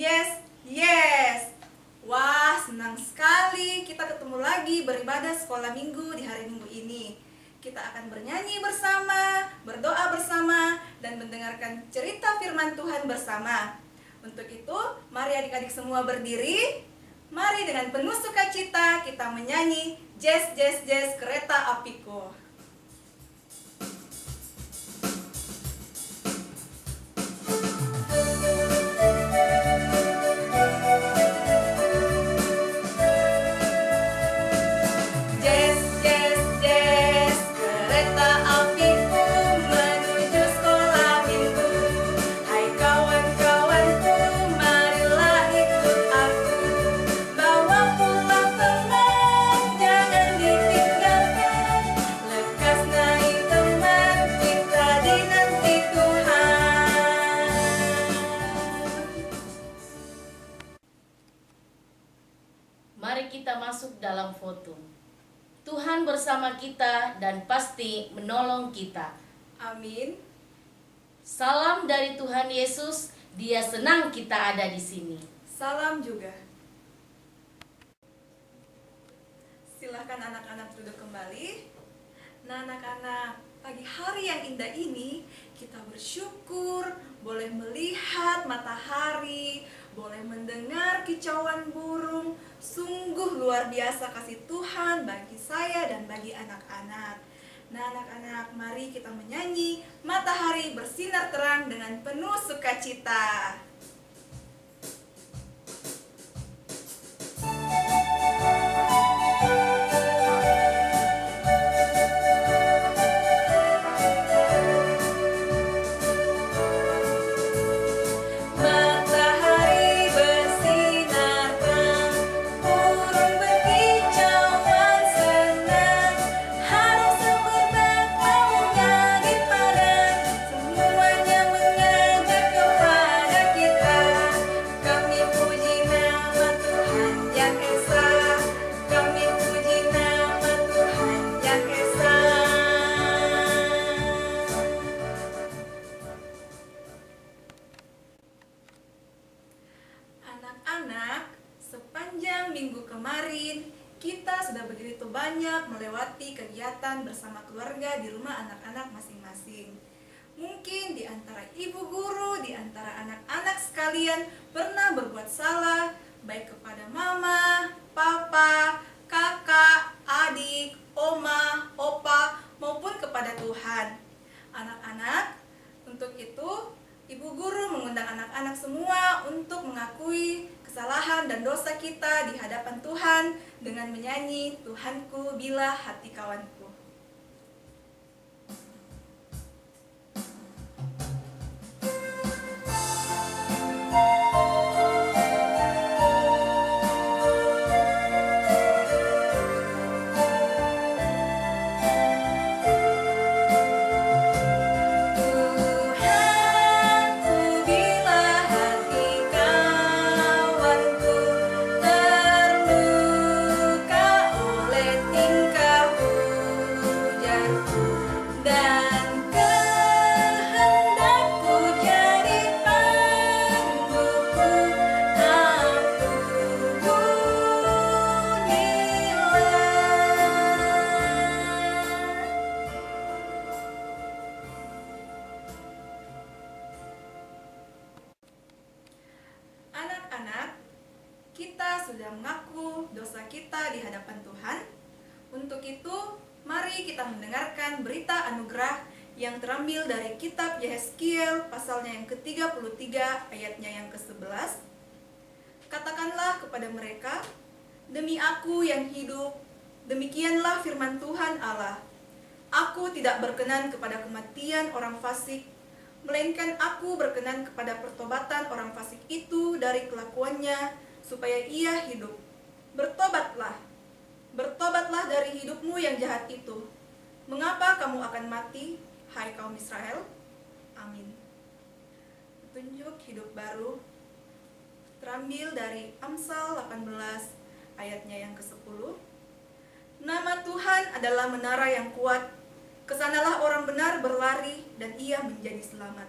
Yes, yes. Wah, senang sekali kita ketemu lagi beribadah sekolah minggu di hari Minggu ini. Kita akan bernyanyi bersama, berdoa bersama, dan mendengarkan cerita firman Tuhan bersama. Untuk itu, mari adik-adik semua berdiri. Mari dengan penuh sukacita kita menyanyi Jazz, Jazz, Jazz Kereta Apiku. Mari kita masuk dalam foto. Tuhan bersama kita dan pasti menolong kita. Amin. Salam dari Tuhan Yesus, Dia senang kita ada di sini. Salam juga. Silahkan anak-anak duduk kembali. Nah anak-anak, pagi hari yang indah ini kita bersyukur boleh melihat matahari, boleh mendengar kicauan burung. Sungguh luar biasa kasih Tuhan bagi saya dan bagi anak-anak. Nah anak-anak, mari kita menyanyi Matahari Bersinar Terang dengan penuh sukacita. Anak-anak, sepanjang minggu kemarin kita sudah begitu banyak melewati kegiatan bersama keluarga di rumah anak-anak masing-masing. Mungkin di antara ibu guru, di antara anak-anak sekalian pernah berbuat salah, baik kepada mama, papa, kakak, adik, oma, opa, maupun kepada Tuhan. Anak-anak, untuk itu Ibu guru mengundang anak-anak semua untuk mengakui kesalahan dan dosa kita di hadapan Tuhan dengan menyanyi Tuhanku bila hati kawanku. Kita sudah mengaku dosa kita di hadapan Tuhan. Untuk itu, mari kita mendengarkan berita anugerah yang terambil dari kitab Yehezkiel pasalnya yang ke-33 ayatnya yang ke-11. Katakanlah kepada mereka, demi aku yang hidup, demikianlah firman Tuhan Allah. Aku tidak berkenan kepada kematian orang fasik, melainkan aku berkenan kepada pertobatan orang fasik itu dari kelakuannya, supaya ia hidup. Bertobatlah, bertobatlah dari hidupmu yang jahat itu. Mengapa kamu akan mati, hai kaum Israel? Amin. Petunjuk hidup baru terambil dari Amsal 18 ayatnya yang ke-10. Nama Tuhan adalah menara yang kuat, kesanalah orang benar berlari dan ia menjadi selamat.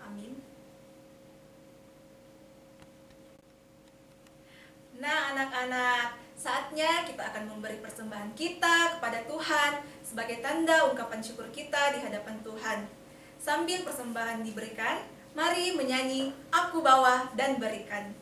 Amin. anak-anak, saatnya kita akan memberi persembahan kita kepada Tuhan sebagai tanda ungkapan syukur kita di hadapan Tuhan. Sambil persembahan diberikan, mari menyanyi "Aku Bawa dan Berikan".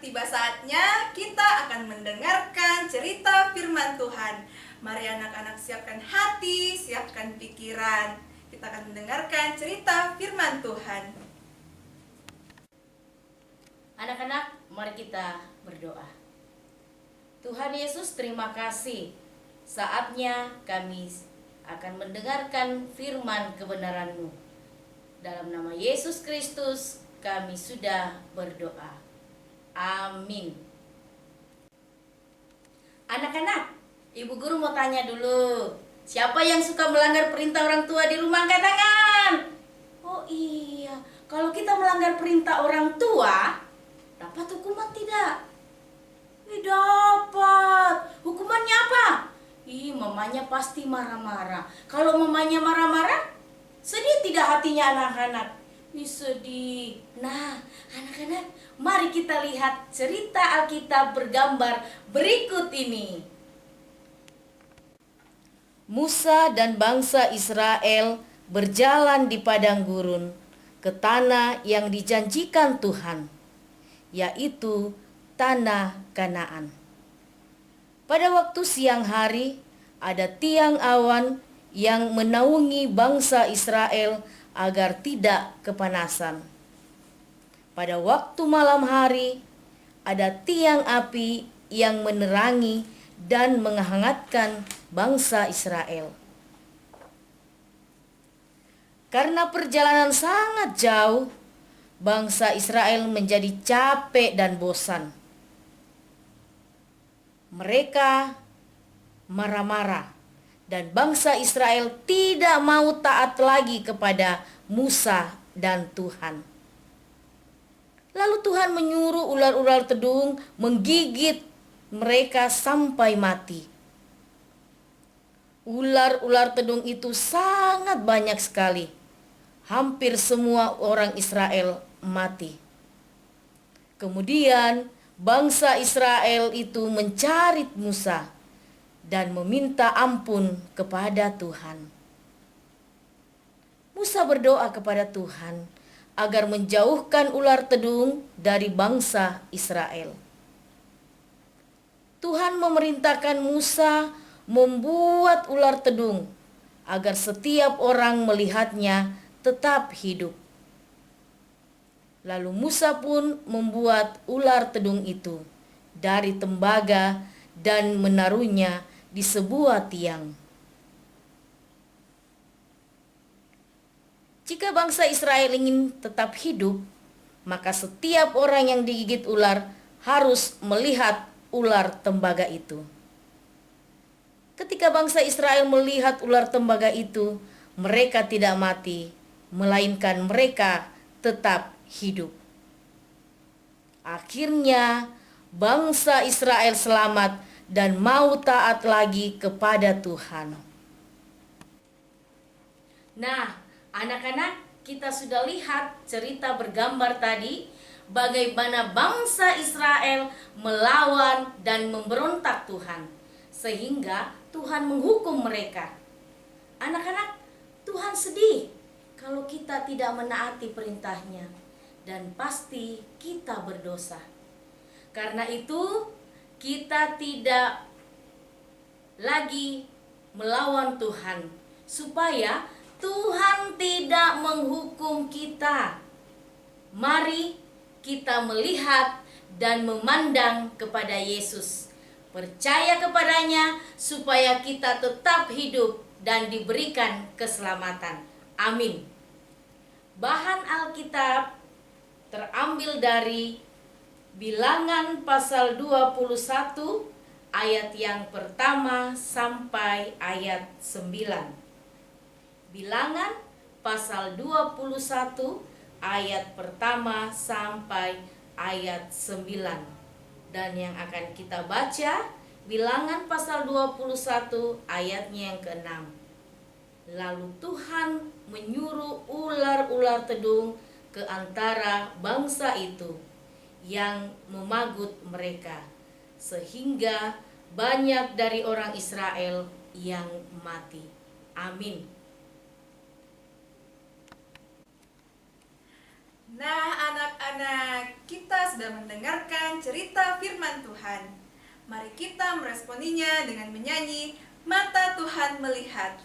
Tiba saatnya kita akan mendengarkan cerita firman Tuhan. Mari anak-anak siapkan hati, siapkan pikiran. Kita akan mendengarkan cerita firman Tuhan. Anak-anak, mari kita berdoa. Tuhan Yesus, terima kasih. Saatnya kami akan mendengarkan firman kebenaran-Mu. Dalam nama Yesus Kristus kami sudah berdoa. Amin. Anak-anak, Ibu Guru mau tanya dulu. Siapa yang suka melanggar perintah orang tua di rumah? Angkat tangan. Oh iya, kalau kita melanggar perintah orang tua, dapat hukuman tidak? Dapat. Hukumannya apa? Mamanya pasti marah-marah. Kalau mamanya marah-marah, sedih tidak hatinya anak-anak? Sedih. Nah, anak-anak, mari kita lihat cerita Alkitab bergambar berikut ini. Musa dan bangsa Israel berjalan di padang gurun ke tanah yang dijanjikan Tuhan, yaitu tanah Kanaan. Pada waktu siang hari, ada tiang awan yang menaungi bangsa Israel agar tidak kepanasan. Pada waktu malam hari, ada tiang api yang menerangi dan menghangatkan bangsa Israel. Karena perjalanan sangat jauh, bangsa Israel menjadi capek dan bosan. Mereka marah-marah. Dan bangsa Israel tidak mau taat lagi kepada Musa dan Tuhan. Lalu Tuhan menyuruh ular-ular tedung menggigit mereka sampai mati. Ular-ular tedung itu sangat banyak sekali. Hampir semua orang Israel mati. Kemudian bangsa Israel itu mencari Musa dan meminta ampun kepada Tuhan. Musa berdoa kepada Tuhan agar menjauhkan ular tedung dari bangsa Israel. Tuhan memerintahkan Musa membuat ular tedung agar setiap orang melihatnya tetap hidup. Lalu Musa pun membuat ular tedung itu dari tembaga dan menaruhnya di sebuah tiang. Jika bangsa Israel ingin tetap hidup, maka setiap orang yang digigit ular harus melihat ular tembaga itu. Ketika bangsa Israel melihat ular tembaga itu, mereka tidak mati, melainkan mereka tetap hidup. Akhirnya bangsa Israel selamat dan mau taat lagi kepada Tuhan. Nah, anak-anak, kita sudah lihat cerita bergambar tadi bagaimana bangsa Israel melawan dan memberontak Tuhan, sehingga Tuhan menghukum mereka. Anak-anak, Tuhan sedih kalau kita tidak menaati perintahnya, dan pasti kita berdosa. Karena itu, kita tidak lagi melawan Tuhan, supaya Tuhan tidak menghukum kita. Mari kita melihat dan memandang kepada Yesus, percaya kepadanya supaya kita tetap hidup dan diberikan keselamatan. Amin. Bahan Alkitab terambil dari Bilangan pasal 21 ayat yang pertama sampai ayat 9. Bilangan pasal 21 ayat pertama sampai ayat 9. Dan yang akan kita baca Bilangan pasal 21 ayatnya yang ke-6. Lalu Tuhan menyuruh ular-ular tedung ke antara bangsa itu yang memagut mereka, sehingga banyak dari orang Israel yang mati. Amin. Nah, anak-anak, kita sudah mendengarkan cerita firman Tuhan. Mari kita meresponinya dengan menyanyi "Mata Tuhan Melihat".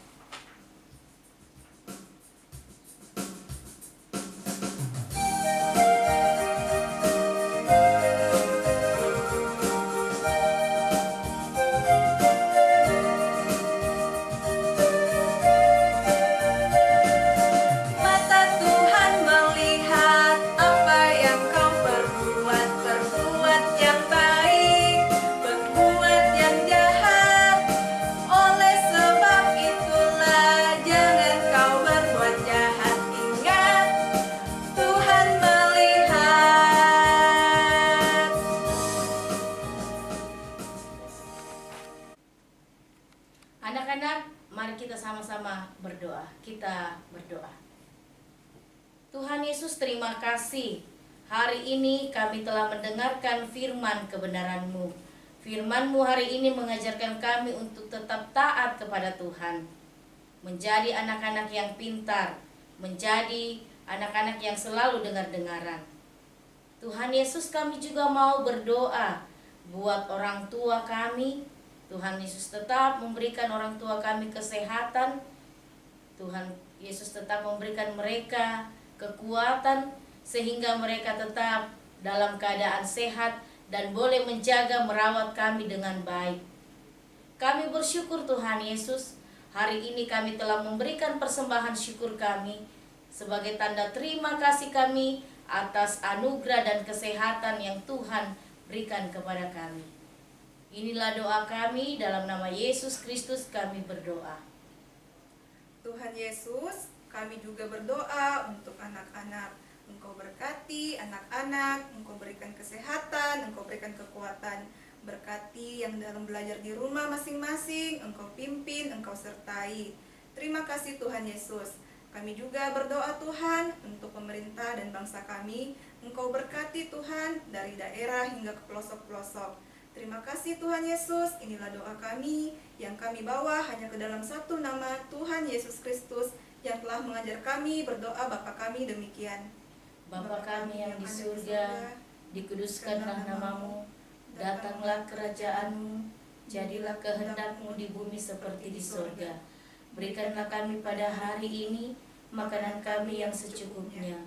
Mata Tuhan melihat apa yang kau perbuat, perbuat yang baik, perbuat yang jahat. Oleh sebab itulah jangan kau berbuat jahat. Ingat, Tuhan melihat. Anak-anak, mari kita sama-sama berdoa. Kita berdoa. Tuhan Yesus, terima kasih. Hari ini kami telah mendengarkan firman kebenaran-Mu. Firman-Mu hari ini mengajarkan kami untuk tetap taat kepada Tuhan. Menjadi anak-anak yang pintar. Menjadi anak-anak yang selalu dengar-dengaran. Tuhan Yesus, kami juga mau berdoa buat orang tua kami. Tuhan Yesus tetap memberikan orang tua kami kesehatan. Tuhan Yesus tetap memberikan mereka kekuatan sehingga mereka tetap dalam keadaan sehat dan boleh menjaga merawat kami dengan baik. Kami bersyukur Tuhan Yesus, hari ini kami telah memberikan persembahan syukur kami sebagai tanda terima kasih kami atas anugerah dan kesehatan yang Tuhan berikan kepada kami. Inilah doa kami, dalam nama Yesus Kristus kami berdoa. Tuhan Yesus, kami juga berdoa untuk anak-anak. Engkau berkati anak-anak, Engkau berikan kesehatan, Engkau berikan kekuatan. Berkati yang dalam belajar di rumah masing-masing, Engkau pimpin, Engkau sertai. Terima kasih Tuhan Yesus. Kami juga berdoa Tuhan untuk pemerintah dan bangsa kami. Engkau berkati Tuhan dari daerah hingga ke pelosok-pelosok. Terima kasih Tuhan Yesus, inilah doa kami yang kami bawa hanya ke dalam satu nama Tuhan Yesus Kristus yang telah mengajar kami berdoa Bapa kami demikian. Bapa kami yang di surga, dikuduskanlah namamu, datanglah kerajaanmu, jadilah kehendak-Mu di bumi seperti di surga. Berikanlah kami pada hari ini makanan kami yang secukupnya,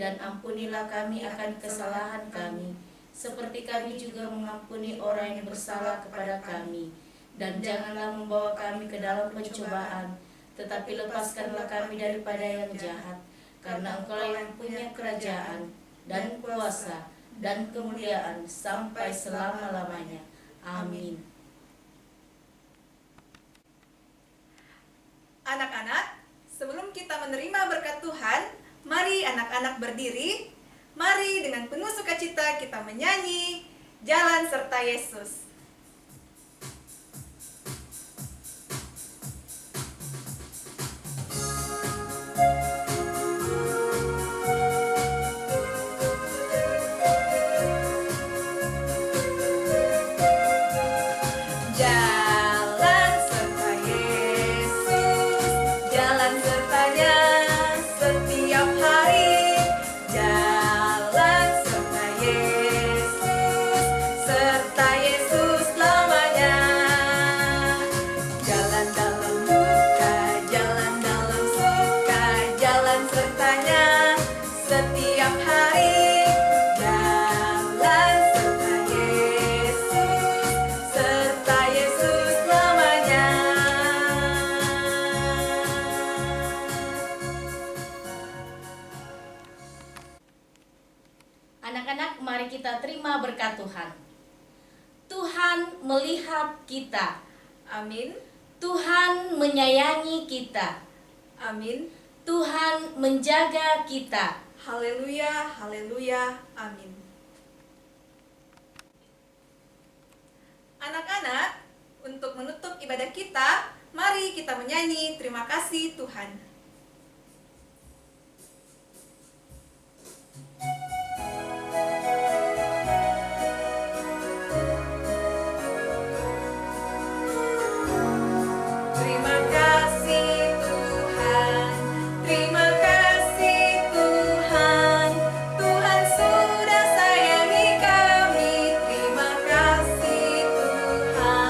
dan ampunilah kami akan kesalahan kami, seperti kami juga mengampuni orang yang bersalah kepada kami. Dan janganlah membawa kami ke dalam pencobaan, tetapi lepaskanlah kami daripada yang jahat. Karena Engkau yang punya kerajaan, dan kuasa, dan kemuliaan, sampai selama-lamanya. Amin. Anak-anak, sebelum kita menerima berkat Tuhan, mari anak-anak berdiri. Mari dengan penuh sukacita kita menyanyi Jalan Serta Yesus. Jalan serta Yesus, jalan sertanya setiap hari. Jalan serta Yesus, serta Yesus selamanya. Jalan dalam duka, jalan dalam suka, jalan sertanya setiap hari. Jalan serta Yesus, serta Yesus selamanya. Anak-anak, mari kita terima berkat Tuhan. Tuhan melihat kita. Amin. Tuhan menyayangi kita. Amin. Tuhan menjaga kita. Haleluya, haleluya, amin. Anak-anak, untuk menutup ibadah kita, mari kita menyanyi terima kasih Tuhan. Terima kasih Tuhan, terima kasih Tuhan, Tuhan sudah sayangi kami, terima kasih Tuhan.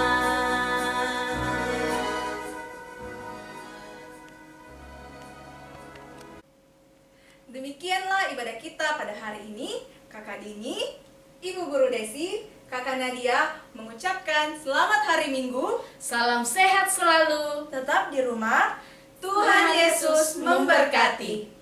Demikianlah ibadah kita pada hari ini. Kakak Dini, Ibu Guru Desi, Kakak Nadia mengucapkan selamat hari Minggu. Salam sehat selalu. Tetap di rumah. Tuhan Yesus memberkati.